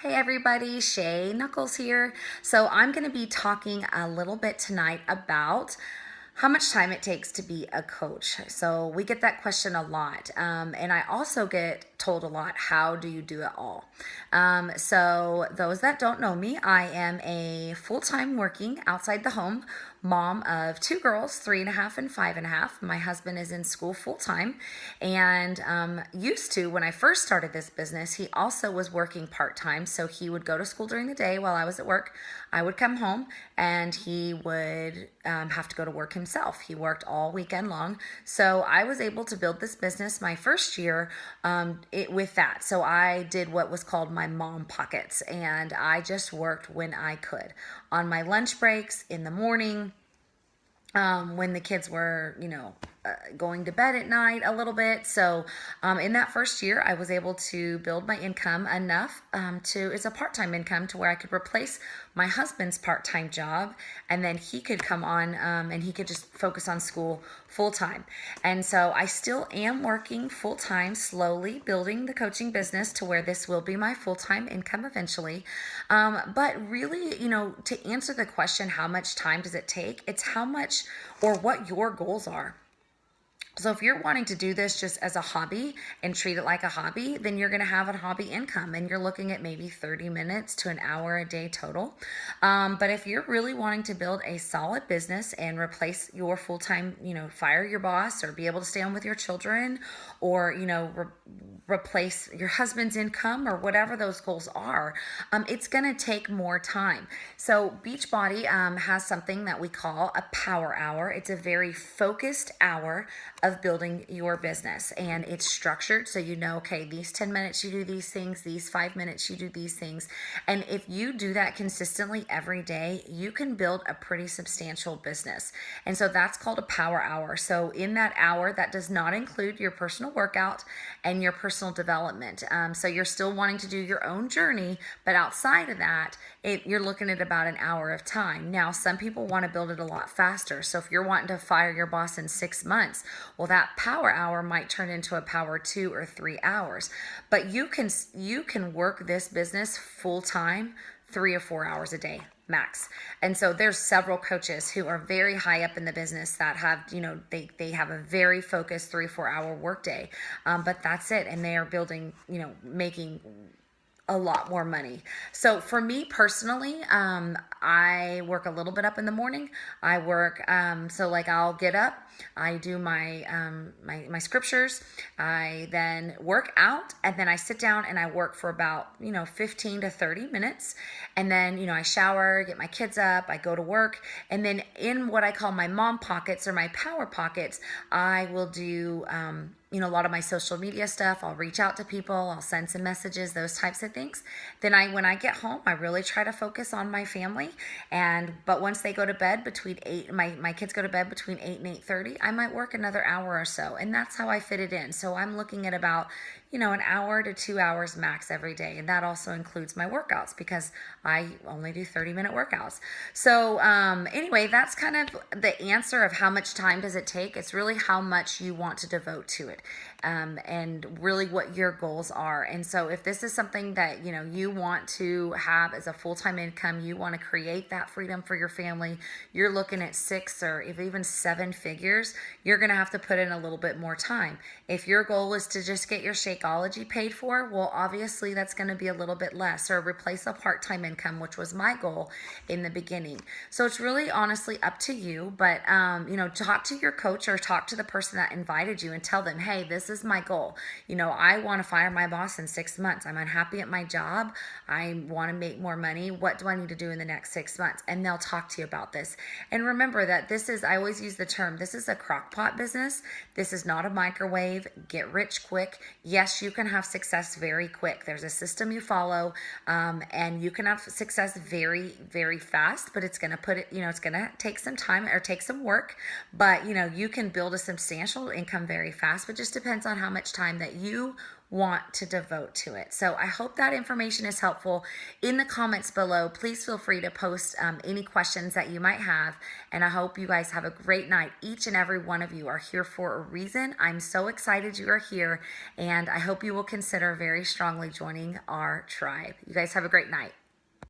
Hey everybody, Shay Knuckles here. So I'm going to be talking a little bit tonight about how much time it takes to be a coach. So we get that question a lot. And I also get told a lot, how do you do it all? So those that don't know me, I am a full-time working outside the home mom of two girls, 3.5 and 5.5. My husband is in school full-time, and used to, when I first started this business, he also was working part-time. So he would go to school during the day while I was at work. I would come home and he would have to go to work himself. He worked all weekend long. So I was able to build this business my first year with that. So I did what was called my mom pockets, and I just worked when I could on my lunch breaks in the morning, when the kids were, going to bed at night a little bit. So in that first year, I was able to build my income enough it's a part-time income to where I could replace my husband's part-time job, and then he could come on and he could just focus on school full-time. And so I still am working full-time, slowly building the coaching business to where this will be my full-time income eventually. But really, to answer the question, how much time does it take? It's how much or what your goals are. So if you're wanting to do this just as a hobby and treat it like a hobby, then you're going to have a hobby income, and you're looking at maybe 30 minutes to an hour a day total. But if you're really wanting to build a solid business and replace your full-time, fire your boss or be able to stay on with your children, or, replace your husband's income, or whatever those goals are, it's going to take more time. So Beachbody has something that we call a power hour. It's a very focused hour of building your business, and it's structured so okay, these 10 minutes you do these things, these 5 minutes you do these things. And if you do that consistently every day, you can build a pretty substantial business. And so that's called a power hour. So in that hour, that does not include your personal workout and your personal development. So you're still wanting to do your own journey, but outside of that, you're looking at about an hour of time. Now, some people want to build it a lot faster. So if you're wanting to fire your boss in 6 months, well, that power hour might turn into a power 2 or 3 hours. But you can work this business full time, 3 or 4 hours a day max. And so there's several coaches who are very high up in the business that have, they have a very focused 3 or 4 hour workday. But that's it. And they are building, making a lot more money. So for me personally, I work a little bit up in the morning. I work, I'll get up, I do my scriptures, I then work out, and then I sit down and I work for about 15 to 30 minutes, and then I shower, get my kids up, I go to work, and then in what I call my mom pockets or my power pockets, I will do a lot of my social media stuff. I'll reach out to people, I'll send some messages, those types of things. Then when I get home, I really try to focus on my family. But once they go to bed between 8, my kids go to bed between 8 and 8:30, I might work another hour or so. And that's how I fit it in. So I'm looking at about, an hour to 2 hours max every day. And that also includes my workouts, because I only do 30-minute workouts. So anyway, that's kind of the answer of how much time does it take. It's really how much you want to devote to it. And really what your goals are. And so if this is something that, you want to have as a full-time income, you want to create that freedom for your family, you're looking at 6 or even 7 figures, you're going to have to put in a little bit more time. If your goal is to just get your Shakeology paid for, well, obviously that's going to be a little bit less, or replace a part-time income, which was my goal in the beginning. So it's really honestly up to you. But, talk to your coach or talk to the person that invited you and tell them, hey, this is my goal. I want to fire my boss in 6 months. I'm unhappy at my job. I want to make more money. What do I need to do in the next 6 months? And they'll talk to you about this. And remember that I always use the term, this is a crock pot business. This is not a microwave. Get rich quick. Yes, you can have success very quick. There's a system you follow, and you can have success very, very fast, but it's going to it's going to take some time or take some work, but you can build a substantial income very fast, but just depends on how much time that you want to devote to it. So I hope that information is helpful. In the comments below, please feel free to post any questions that you might have. And I hope you guys have a great night. Each and every one of you are here for a reason. I'm so excited you are here, and I hope you will consider very strongly joining our tribe. You guys have a great night.